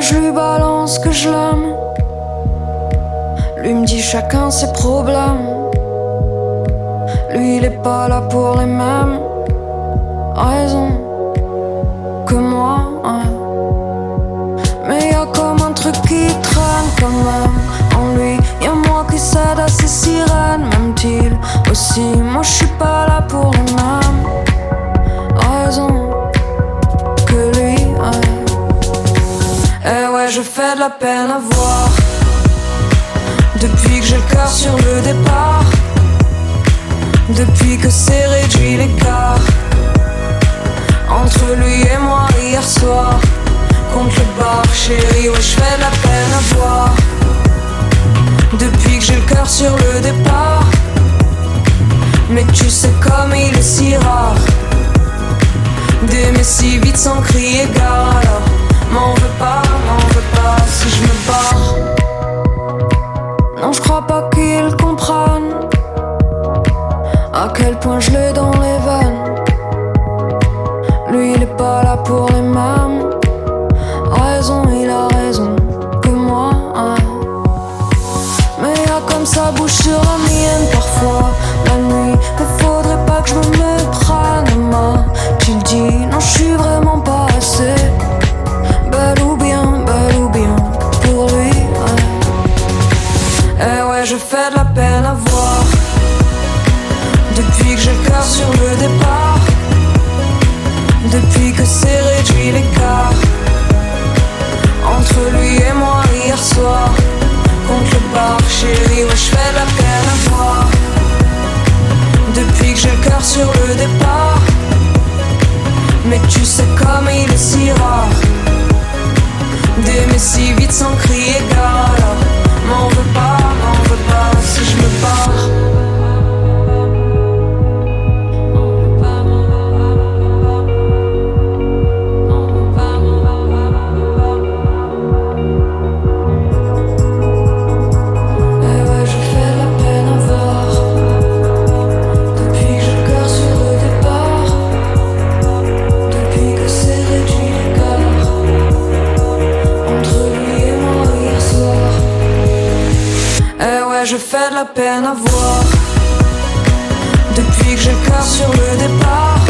je lui balance que je l'aime. Lui me dit chacun ses problèmes. Lui il est pas là pour les mêmes raisons que moi, hein. Mais y'a comme un truc qui traîne quand même en lui. Y'a moi qui cède à ses sirènes, m'aime-t-il aussi. Moi je suis pas là pour les mêmes raisons que lui, hein. Eh ouais, je fais de la peine à voir depuis que j'ai le cœur sur le départ. Depuis que c'est réduit l'écart entre lui et moi hier soir. Contre le bar, chérie, ouais je fais de la peine à voir. Depuis que j'ai le cœur sur le départ. Mais tu sais comme il est si rare d'aimer si vite sans crier gare. Alors m'en veux pas si je me barre. Non je crois pas qu'ils comprennent à quel point je l'ai dans les veines. Lui il est pas là pour les mêmes raisons, il a raison que moi, hein. Mais y'a comme sa bouche sur la mienne parfois la nuit. Mais faudrait pas que je me méprenne à ma qu'il dit non je suis vraiment pas assez belle ou bien pour lui, ouais. Eh ouais je fais de la peine à voir depuis que j'ai le cœur sur le départ. Depuis que c'est réduit l'écart entre lui et moi hier soir. Contre le bar, chérie, ouais je fais de la peine à voir. Depuis que j'ai le cœur sur le départ. Mais tu sais comme il est si rare d'aimer si vite sans crier gare. Alors m'en veux pas si je me barre. Je fais de la peine à voir depuis que j'ai le cœur sur le départ.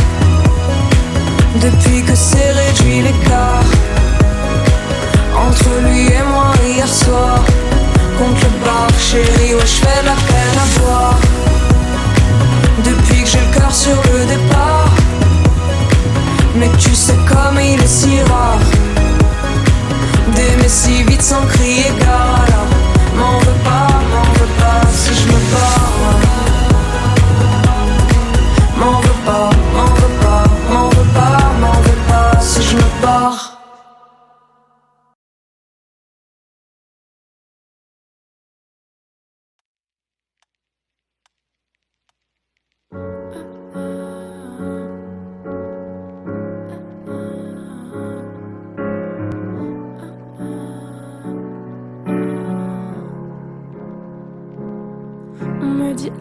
Depuis que c'est réduit l'écart entre lui et moi hier soir. Contre le bar, chérie, ouais je fais de la peine à voir. Depuis que j'ai le cœur sur le départ. Mais tu sais comme il est si rare d'aimer si vite sans crier gare. Alors m'en veux pas si je me barre. M'en veux pas si je me barre.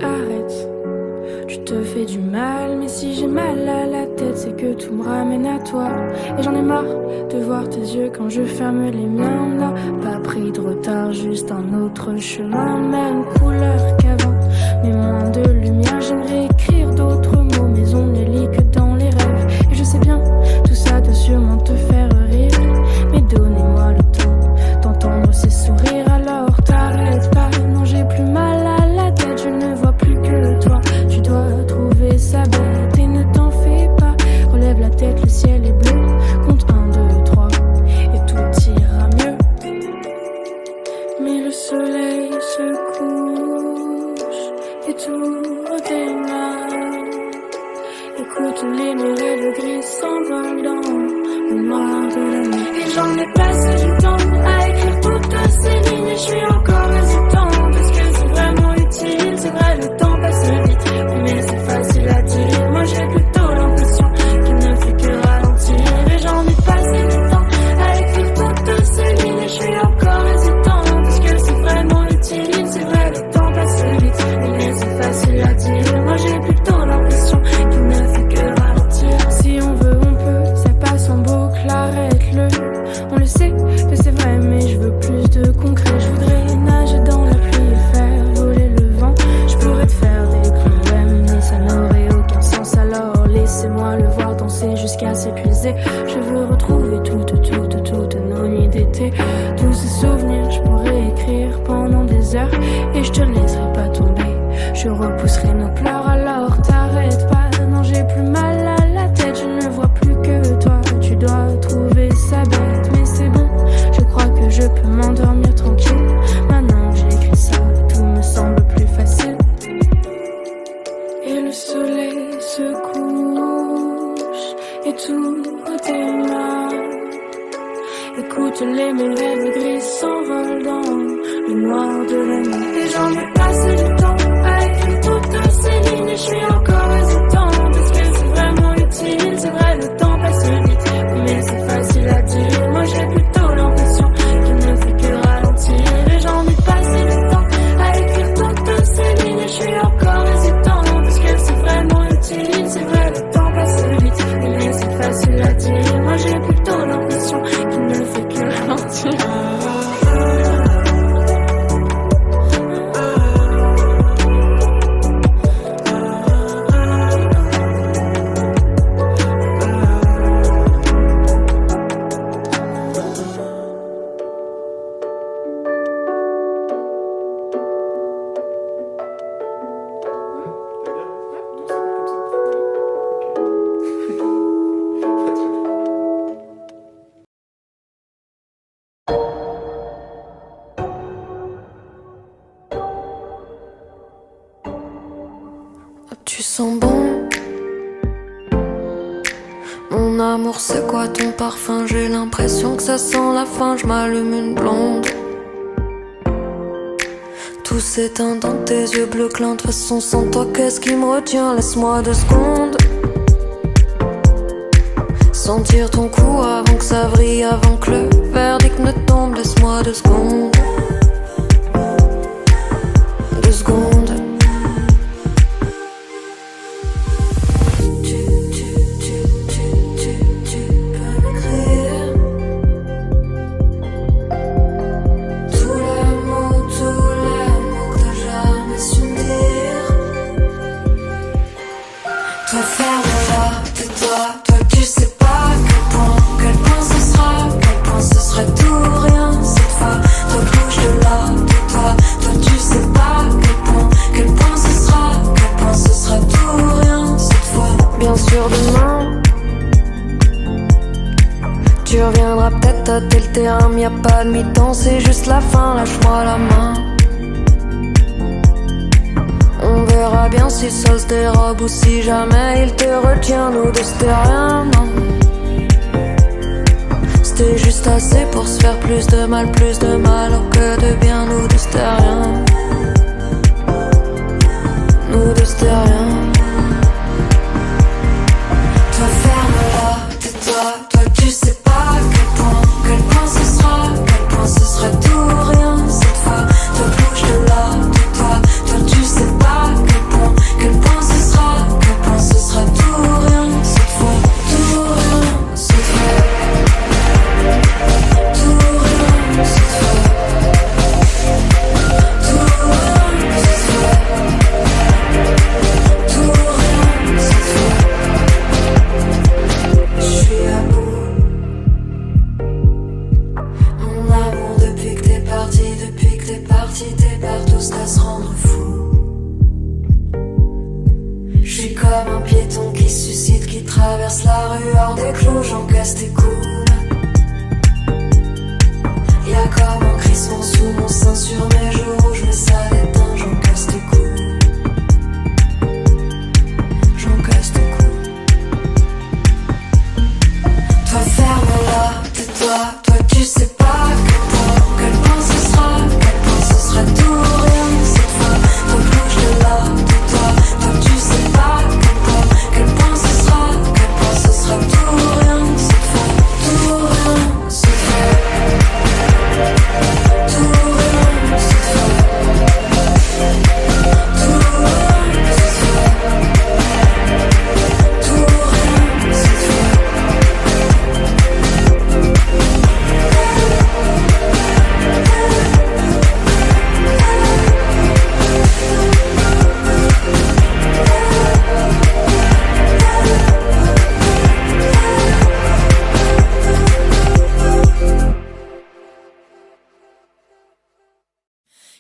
Arrête, tu te fais du mal, mais si j'ai mal à la tête, c'est que tout me ramène à toi. Et j'en ai marre de voir tes yeux quand je ferme les miens. On n'a pas pris de retard, juste un autre chemin. Même couleur qu'avant, mais moins de lumière. J'aimerais écrire d'autres mots, mais on ne lit que dans les rêves. Et je sais bien, tout ça doit sûrement te faire rire, mais donnez-moi le temps d'entendre ces sourires. Alors t'arrêtes pas, non j'ai plus mal à la tête, je ne vois plus que toi. Tu dois trouver ça bête et ne t'en fais pas. Relève la tête, le ciel est bleu. Compte 1, 2, 3 et tout ira mieux. Mais le soleil se couche et tout redémarre. Écoute les murs et le gris s'envolent dans le noir de la nuit. Et j'en ai passé du temps à écrire toutes ces lignes. Et je suis encore hésitant parce que c'est vraiment utile. C'est vrai, le temps passe vite, mais c'est facile à dire. Moi j'ai plutôt l'impression qu'il ne fait que ralentir. Et j'en ai passé du temps à écrire toutes ces lignes. Et je suis encore hésitant parce que c'est vraiment utile. C'est vrai, le temps passe vite, mais c'est facile à dire. Moi j'ai plutôt l'impression qu'il ne fait que ralentir. Si on veut, on peut, ça passe en boucle, arrête-le. On le sait que c'est vrai. Je veux retrouver toute nos nuits d'été. Tous ces souvenirs, je pourrais écrire pendant des heures et je te laisserai pas tomber. Je repousserai nos pleurs, alors t'arrêtes pas. Non, j'ai plus mal à la tête, je ne vois plus que toi. Tu dois trouver ça bête, mais c'est bon. Je crois que je peux m'endormir tranquille. Maintenant que j'écris ça, tout me semble plus facile. Et le soleil se couche et tout redémarre. Écoute, les mes rêves gris s'envolent dans le noir de la nuit. Et j'en ai passé du temps à écrire toutes ces lignes. Et je suis encore hésitant parce que c'est vraiment utile. C'est vrai, le temps passe vite, mais c'est facile à dire. Moi j'ai plutôt l'impression qu'il ne fait que ralentir. Et j'en ai passé du temps à écrire toutes ces lignes. Et je suis encore hésitant parce que c'est vraiment utile. C'est vrai, le temps passe vite, mais c'est facile à dire. Moi j'ai plutôt l'impression qu'il ne fait que ralentir. Tu sens bon, mon amour, c'est quoi ton parfum? J'ai l'impression que ça sent la fin, je m'allume une blonde. Tout s'éteint dans tes yeux bleus clairs. De toute façon, sans toi, qu'est-ce qui me retient? Laisse-moi 2 secondes. Sentir ton cou avant que ça vrille, avant que le verdict ne tombe. Laisse-moi 2 secondes. 2 secondes. Tu reviendras peut-être tâter le terrain, mais y'a pas de mi-temps, c'est juste la fin, lâche-moi la main. On verra bien si ça se dérobe ou si jamais il te retient. Nous deux c'était rien, non. C'était juste assez pour se faire plus de mal alors que de bien. Nous deux c'était rien. Nous deux c'était rien. Toi ferme-la, tais-toi, toi tu sais pas à quel point ce sera, quel point ce sera tout ou rien cette fois. Toi bouge de là, toi tu sais pas à quel point ce sera, quel point ce sera tout ou rien cette fois. Tout ou rien cette fois. Tout ou rien cette fois. Tout ou rien cette fois. Tout ou rien cette fois. Je suis à bout. Mon amour, depuis que t'es parti, t'es partout, c'est à se rendre fou. Je suis comme un piéton qui suscite, qui traverse la rue hors des clous, j'encaisse tes coups. Y'a comme un crissement sous mon sein sur mes joues, je mets ça d'éteint, j'encaisse tes coups. J'encaisse tes coups. Toi ferme-la, tais-toi, toi tu sais pas à quel point ce sera, quel point ce sera tout ou rien cette fois. Toi bouge de là, toi tu sais pas à quel point ce sera, quel point ce sera tout ou rien cette fois. Tout ou rien cette fois. Tout ou rien cette fois. Tout ou rien cette fois. Tout ou rien cette fois.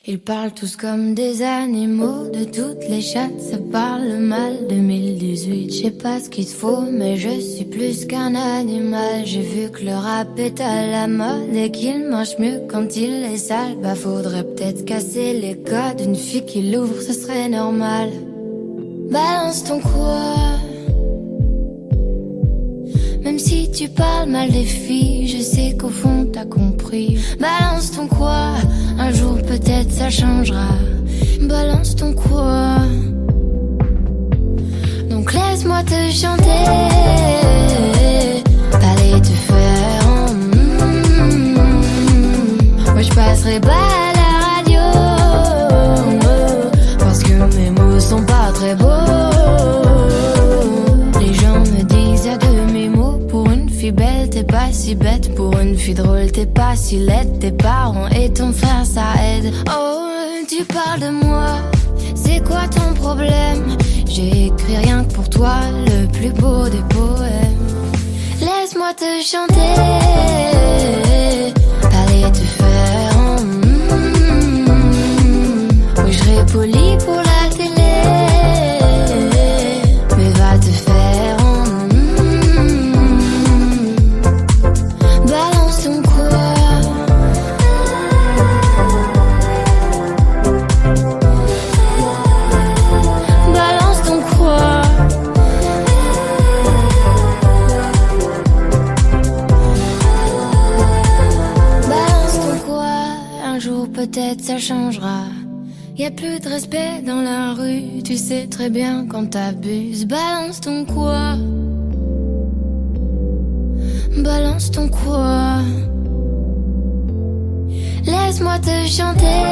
Ils parlent tous comme des animaux, de toutes les chattes, ça parle mal. 2018, je sais pas ce qu'il te faut, mais je suis plus qu'un animal. J'ai vu que le rap est à la mode et qu'il mange mieux quand il est sale. Bah faudrait peut-être casser les codes, une fille qui l'ouvre, ce serait normal. Balance ton quoi. Même si tu parles mal des filles, je sais qu'au fond t'as compris. Balance ton quoi, un jour peut-être ça changera. Balance ton quoi. Donc laisse-moi te chanter. T'allais te faire Moi je passerai pas à la radio, parce que mes mots sont pas très beaux. Les gens me disent y'a de mes mots. Pour une fille belle t'es pas si bête. Pour une fille drôle t'es pas si laide. Tes parents et ton frère ça aide. Oh tu parles de moi, c'est quoi ton problème? J'ai écrit rien que pour toi, le plus beau des poèmes. Laisse-moi te chanter. T'allais te faire Oui je serai poli pour la télé, mais va te faire Balance ton quoi. Balance ton quoi. Balance ton quoi. Un jour peut-être ça changera. Y'a plus de respect dans la rue, tu sais très bien quand t'abuses. Balance ton quoi. Balance ton quoi. Laisse-moi te chanter.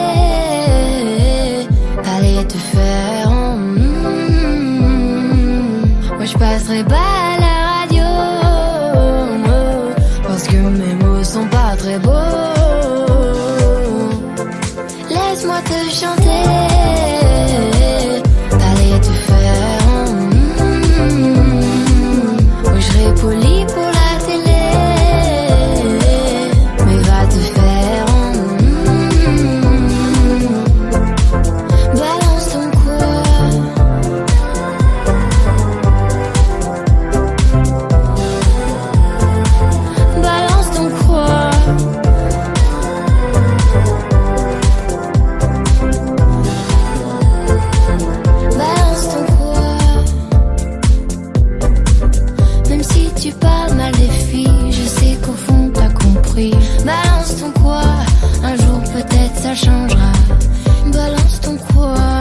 T'allais te faire Moi je passerai pas à la radio, parce que mes mots sont pas très beaux. Laisse-moi te chanter. T'allais te faire Oui je serai poli pour la télé, mais va te faire Balance ton quoi. Balance ton quoi. Balance ton quoi. Même si tu parles mal des filles, je sais qu'au fond t'as compris. Balance ton quoi. Un jour peut-être ça changera. Balance ton quoi.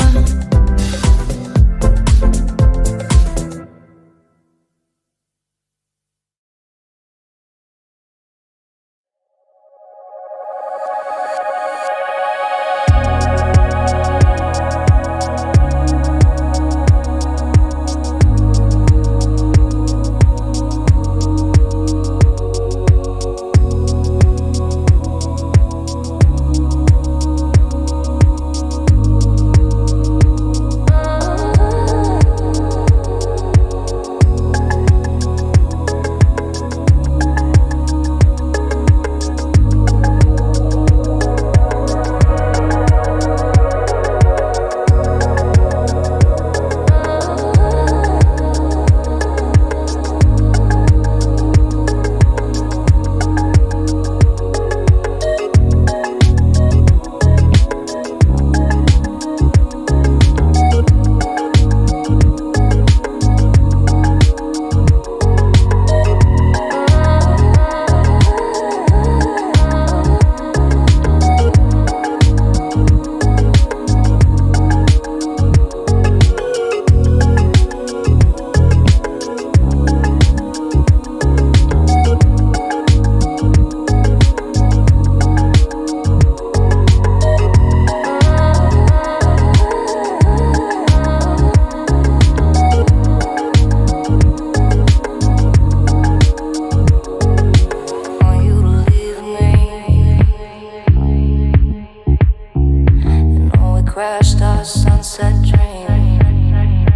crashed our sunset dream.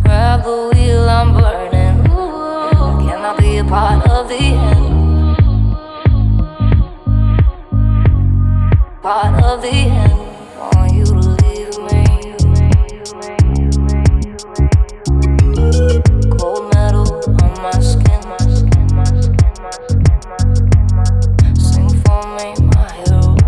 Grab the wheel, I'm burning. Ooh, can I be a part of the end? Part of of the end. Want you to leave me. Cold metal on my skin. Sing for me, my heroine.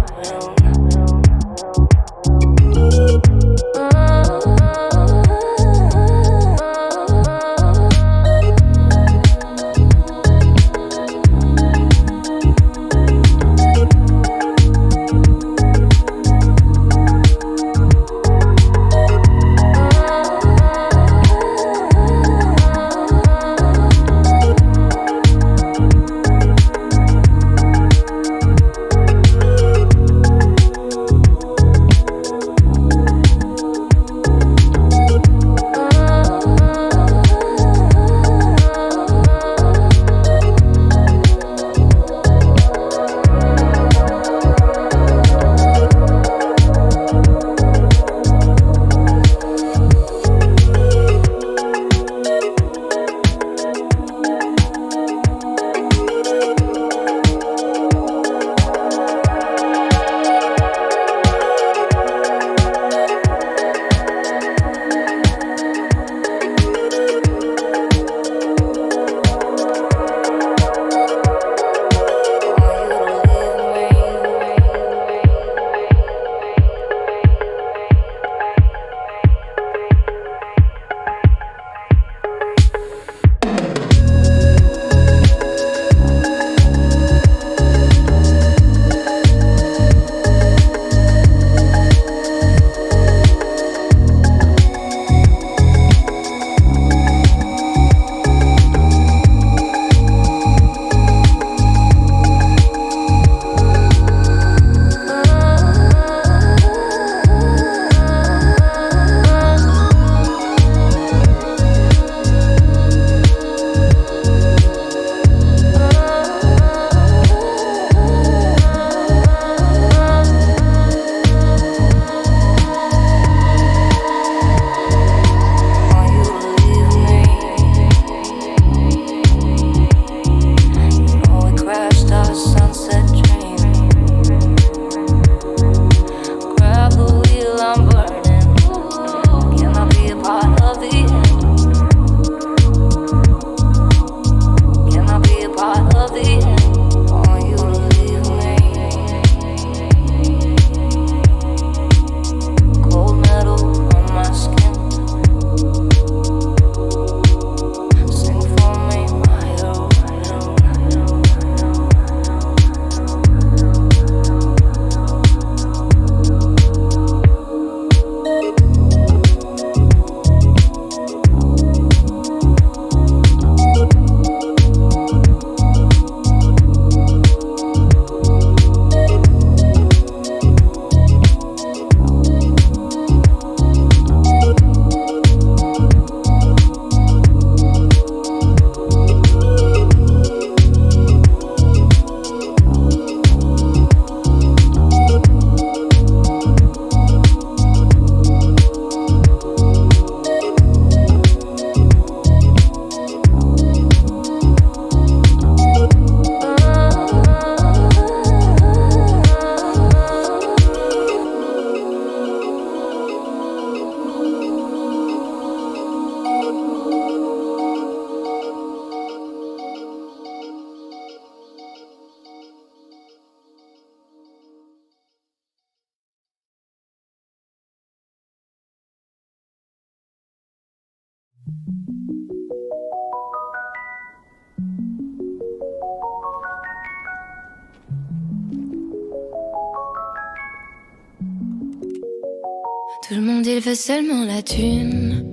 Tout le monde il veut seulement la thune,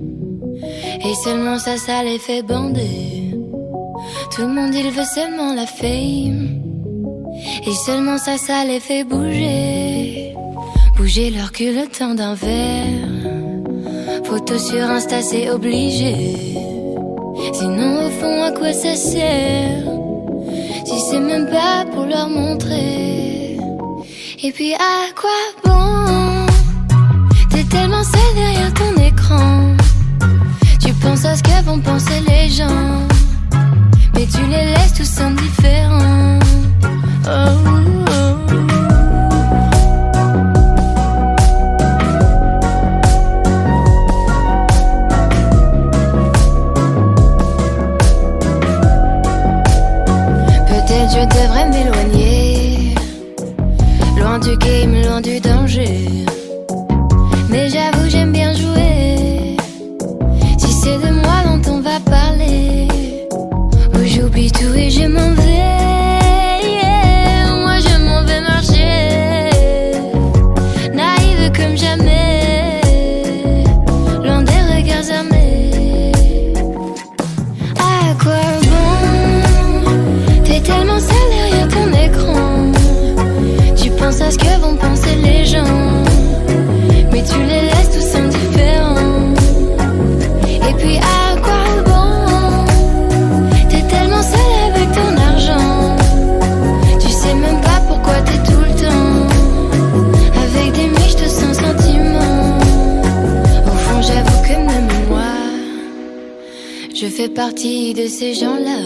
et seulement ça les fait bander. Tout le monde il veut seulement la fame, et seulement ça les fait bouger. Bouger leur cul le temps d'un verre. Photo sur Insta c'est obligé. Sinon au fond à quoi ça sert, si c'est même pas pour leur montrer. Et puis à quoi bon, t'es tellement seul derrière ton écran. Tu penses à ce que vont penser les gens, mais tu les laisses tous indifférents. Oh, oh, oh. je devrais m'éloigner, loin du game, loin du danger. Mais j'avoue j'aime bien jouer. Si c'est de moi dont on va parler, où j'oublie tout et je m'en vais, yeah. Moi je m'en vais marcher, naïve comme jamais, loin des regards armés. À quoi bon? T'es tellement seul derrière ton écran. Tu penses à ce que vont penser les gens, mais tu les laisses tous indifférents. Et puis à quoi bon? T'es tellement seul avec ton argent. Tu sais même pas pourquoi t'es tout le temps avec des miches sans sentiments. Au fond j'avoue que même moi, je fais partie de ces gens-là,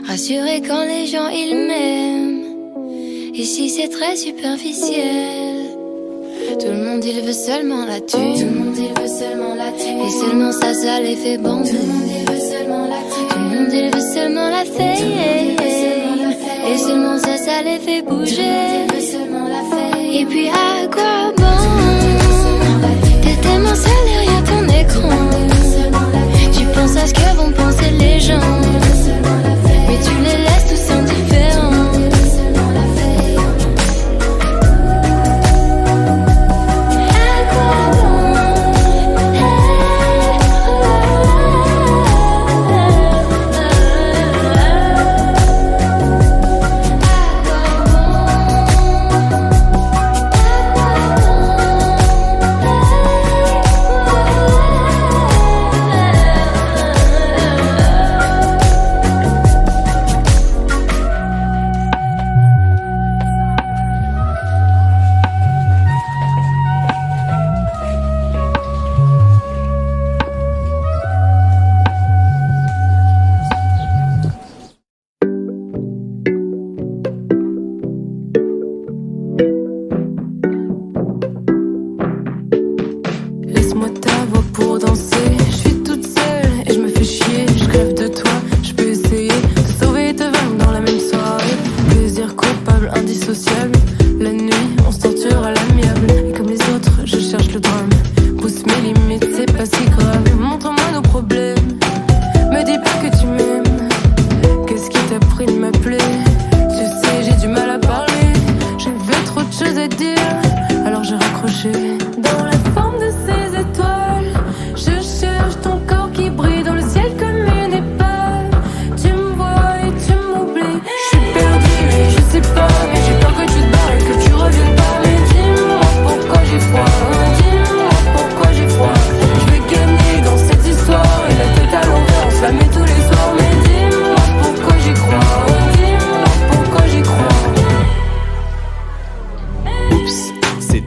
rassurés quand les gens ils m'aiment. Ici c'est très superficiel. Tout le monde il veut seulement la thune. Tout le monde il veut seulement la thune. Et seulement ça les fait bander. Tout le monde il veut seulement la thune. Tout le monde il veut seulement la fame. Et seulement ça les fait bouger. Et puis à quoi bon? T'es tellement seul derrière ton écran. Tu penses à ce que vont penser les gens, mais tu les laisses tous indifférents.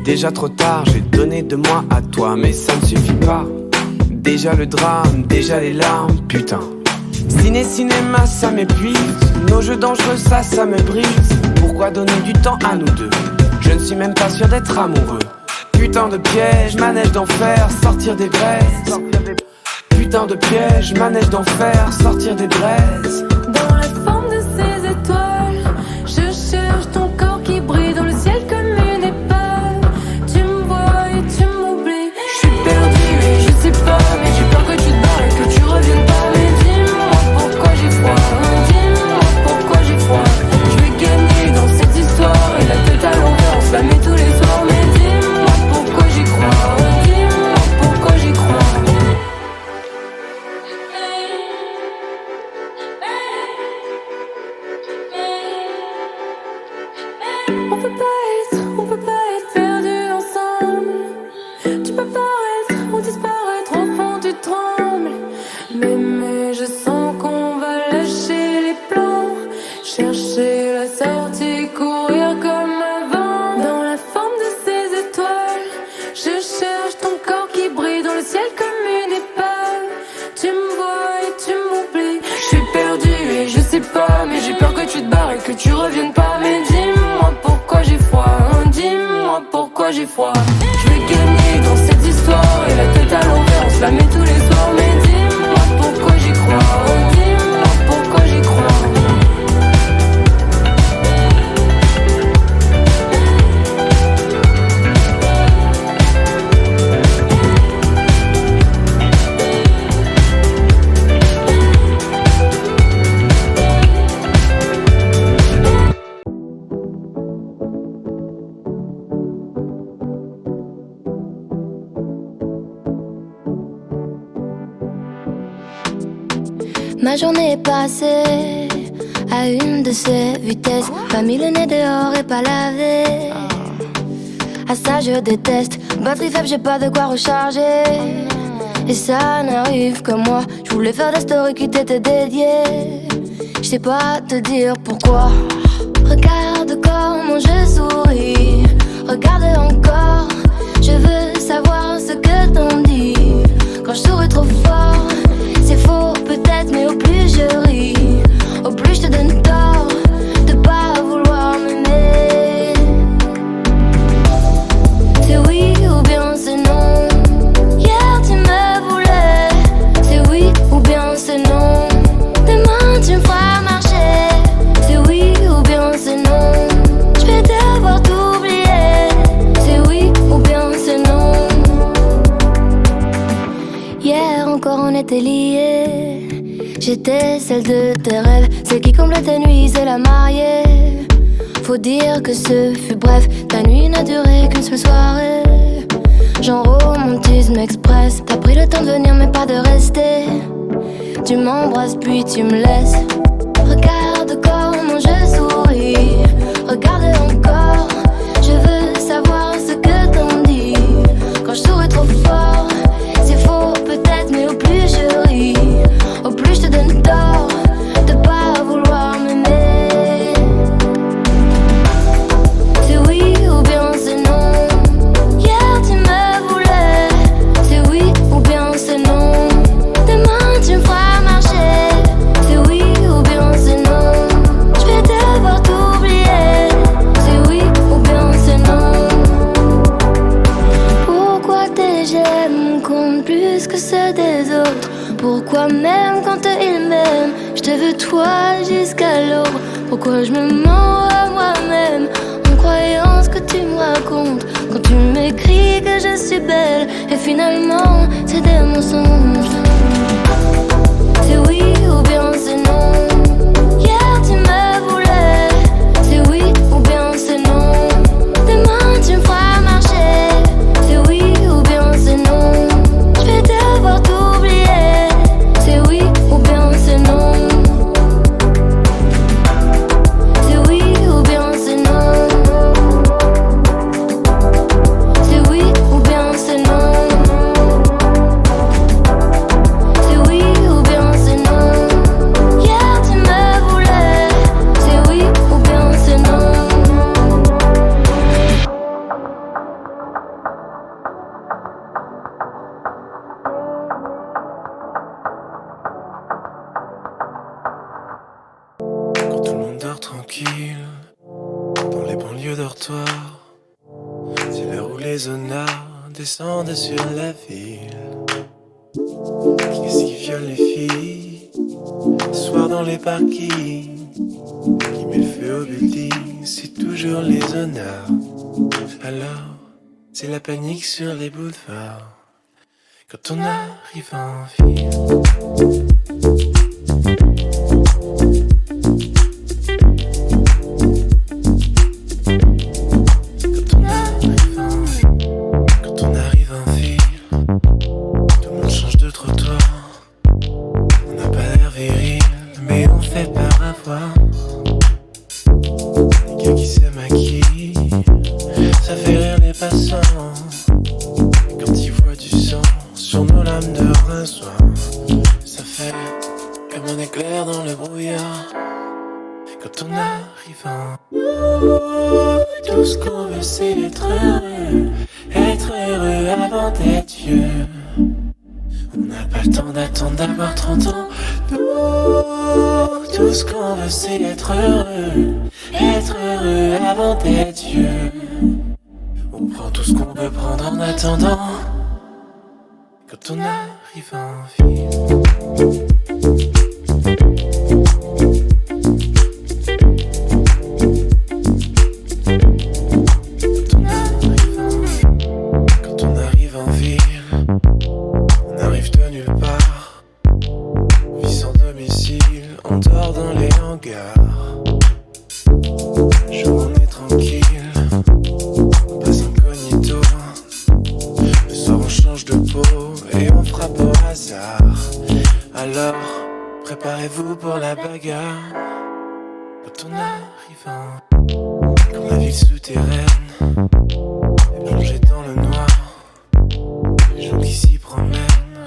Déjà trop tard, j'ai donné de moi à toi, mais ça ne suffit pas. Déjà le drame, déjà les larmes, putain. Cinéma, ça m'épuise. Nos jeux dangereux, ça me brise. Pourquoi donner du temps à nous deux? Je ne suis même pas sûr d'être amoureux. Putain de piège, manège d'enfer, sortir des braises. Putain de piège, manège d'enfer, sortir des braises. Dans la forme de ces étoiles, je cherche ton corps qui brille dans le ciel comme une épave. Tu me vois et tu m'oublies. Je suis perdu et je sais pas, mais j'ai peur que tu te barres et que tu reviennes pas. Mais dis-moi pourquoi j'ai froid, dis-moi pourquoi j'ai froid. Je vais gagner dans cette histoire et la tête à l'envers, on se la met tous les soirs. Mais dis-moi pourquoi j'y crois, dis-moi pourquoi j'y crois. On peut pas être perdus ensemble. Tu peux paraître ou disparaître, au fond tu trembles. Mais je sens qu'on va lâcher les plans, chercher la sortie, courir comme avant. Dans la forme de ces étoiles, je cherche ton corps qui brille dans le ciel comme une épave. Tu me vois et tu m'oublies. Je suis perdu et je sais pas, mais j'ai peur que tu te barres et que tu reviennes pas. Mais dis-moi pourquoi j'ai froid, dis-moi pourquoi j'ai froid. Je vais gagner dans cette histoire et la tête à l'envers, on se la met tous les soirs. Mais dis-moi pourquoi j'y crois, dis-moi pourquoi j'y crois. Ma journée est passée à une de ces vitesses. Pas mis le nez dehors et pas lavé. À ça je déteste. Batterie faible, j'ai pas de quoi recharger. Et ça n'arrive que moi. Je voulais faire des stories qui t'étaient dédiées. Je sais pas te dire pourquoi. Regarde comment je souris. Regarde encore. Je veux savoir ce que t'en dis. Quand je souris trop fort, c'est faux peut-être, mais au plus je ris, au plus je te donne tort de pas vouloir m'aimer. C'est oui ou bien c'est non. Hier tu me voulais. C'est oui ou bien c'est non. Demain tu me feras marcher. C'est oui ou bien c'est non. Je vais devoir t'oublier. C'est oui ou bien c'est non. Hier encore on était liés. J'étais celle de tes rêves, celle qui comble tes nuits, c'est la mariée. Faut dire que ce fut bref, ta nuit n'a duré qu'une seule soirée. Genre romantisme express, t'as pris le temps de venir mais pas de rester. Tu m'embrasses puis tu me laisses. Regarde comment je souris. Regarde encore. Je veux savoir ce que t'en dis. Quand je souris trop fort, c'est faux peut-être, mais au plus je ris, au plus je te donne tort de pas vouloir m'aimer. C'est oui ou bien c'est non. Hier tu me voulais. C'est oui ou bien c'est non. Demain tu me feras marcher. C'est oui ou bien c'est non. Je vais devoir t'oublier. C'est oui ou bien c'est non. Pourquoi tes j'aime comptent plus que ceux des autres? Pourquoi même quand ils m'aiment, je te veux toi jusqu'à l'aube? Pourquoi je me mens à moi-même en croyant ce que tu me racontes? Quand tu m'écris que je suis belle et finalement c'est des mensonges. C'est oui ou bien c'est non. Hier tu me voulais. C'est oui ou bien c'est non. Demain tu me feras marcher. C'est oui ou bien c'est non. Je vais devoir t'oublier. C'est oui ou bien c'est non. C'est oui ou bien c'est non. C'est oui ou bien c'est non. C'est oui ou bien c'est non. Hier tu me voulais. C'est oui ou bien c'est non. Quand tout le monde dort tranquille, dans les banlieues dortoirs, c'est l'heure où les honnards descendent sur la ville. Qu'est-ce qui viole les filles, ce soir dans les parkings? Qui met le feu au building, c'est toujours les honnards. Alors, c'est la panique sur les boulevards quand on arrive en ville. Quand on arrive en ville, tout le monde change de trottoir. On n'a pas l'air viril, mais on fait peur à voir. Les gars qui se maquillent, ça fait rire les passants. Et quand ils voient du sang sur nos lames de rinçoir, ça fait comme un éclair dans le brouillard. Quand on arrive en tout ce qu'on veut c'est être heureux avant d'être vieux. On n'a pas le temps d'attendre d'avoir 30 ans. Tout ce qu'on veut c'est être heureux avant d'être vieux. On prend tout ce qu'on peut prendre en attendant quand on arrive en ville. Alors quand on arrive, quand la ville souterraine est plongée dans le noir. Les gens qui s'y promènent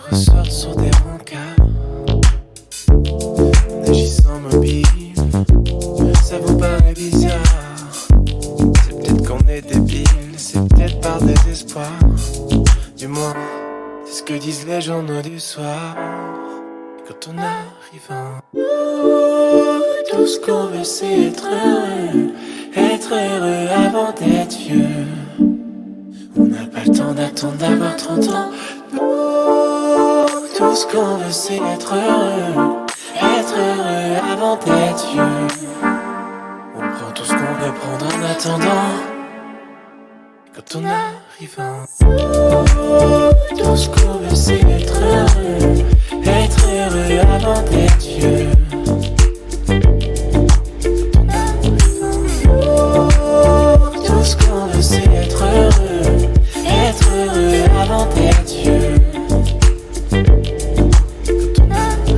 ressortent sur des rencarts. En agissant mobile, ça vous paraît bizarre. C'est peut-être qu'on est débile, c'est peut-être par désespoir. Du moins, c'est ce que disent les journaux du soir. Quand on arrive tout ce qu'on veut c'est être heureux avant d'être vieux. On n'a pas le temps d'attendre d'avoir 30 ans. Tout ce qu'on veut c'est être heureux avant d'être vieux. On prend tout ce qu'on veut prendre en attendant. Quand on arrive tout ce qu'on veut c'est être heureux avant d'être vieux. Quand on arrive tout ce qu'on veut c'est être heureux avant d'être vieux. Quand on arrive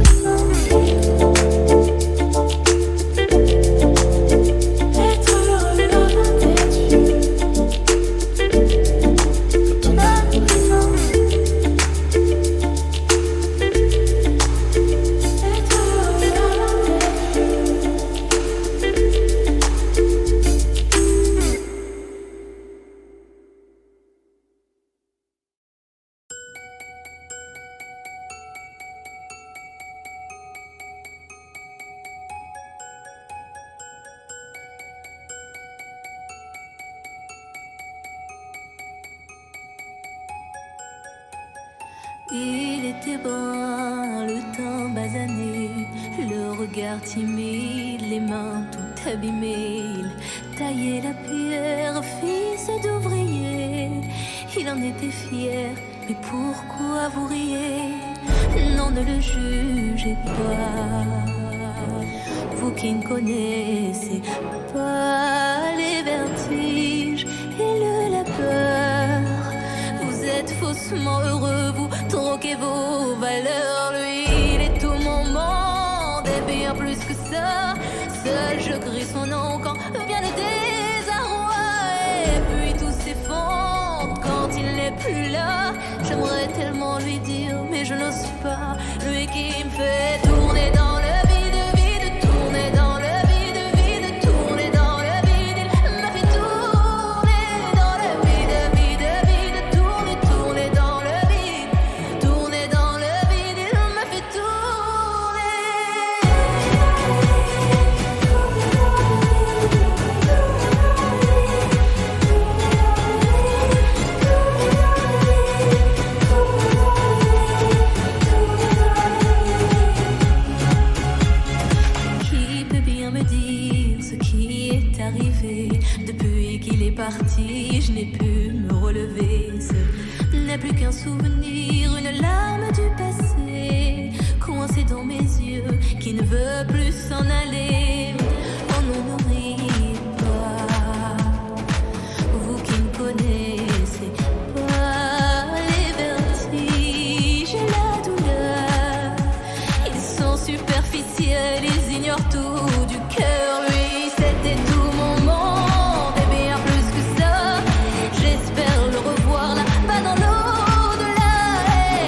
être heureux avant d'être vieux. Quand on arrive Il était brun, le teint basané, le regard timide, les mains tout abîmées. Il taillait la pierre, fils d'ouvrier. Il en était fier, mais pourquoi vous riez? Non, ne le jugez pas. Vous qui ne connaissez pas les vertiges et la peur. Vous êtes faussement heureux, vous troquez vos valeurs. Lui, il est tout mon monde et bien plus que ça. Seul je crie son nom quand vient le désarroi. Et puis tout s'effondre quand il n'est plus là. J'aimerais tellement lui dire, mais je n'ose pas. Lui qui me fait tourner dans le vide, vide, tourner dans le vide, vide, tourner dans le vide. Il m'a fait tourner dans le vide, vide, vide, tourner, tourner dans le vide, tourner dans le vide. Il m'a fait tourner. Qui peut bien me dire ce qui est arrivé? Depuis qu'il est parti, je n'ai pu me relever. Ce n'est plus qu'un souvenir, une larme du passé, coincée dans mes yeux, qui ne veut plus s'en aller. Oh non, ne riez pas, vous qui ne connaissez pas les vertiges et la douleur. Ils sont superficiels, ils ignorent tout du cœur. Lui, c'était tout mon monde et bien plus que ça. J'espère le revoir là-bas dans l'au-delà.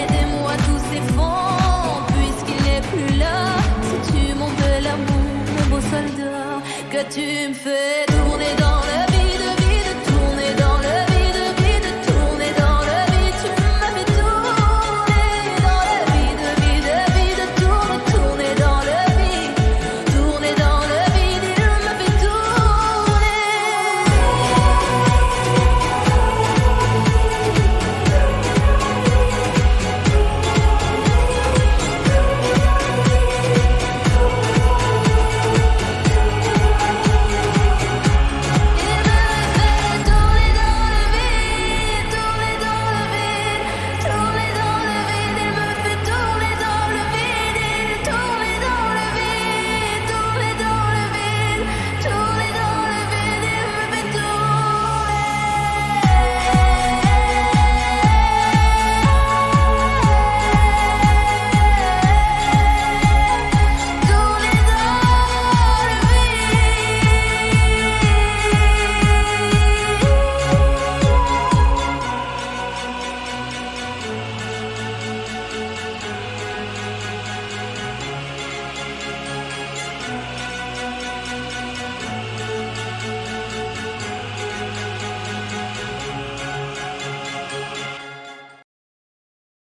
Aidez-moi, tout s'effondre puisqu'il n'est plus là. Si tu mon bel amour, mon beau soldat, que tu me fais tourner dans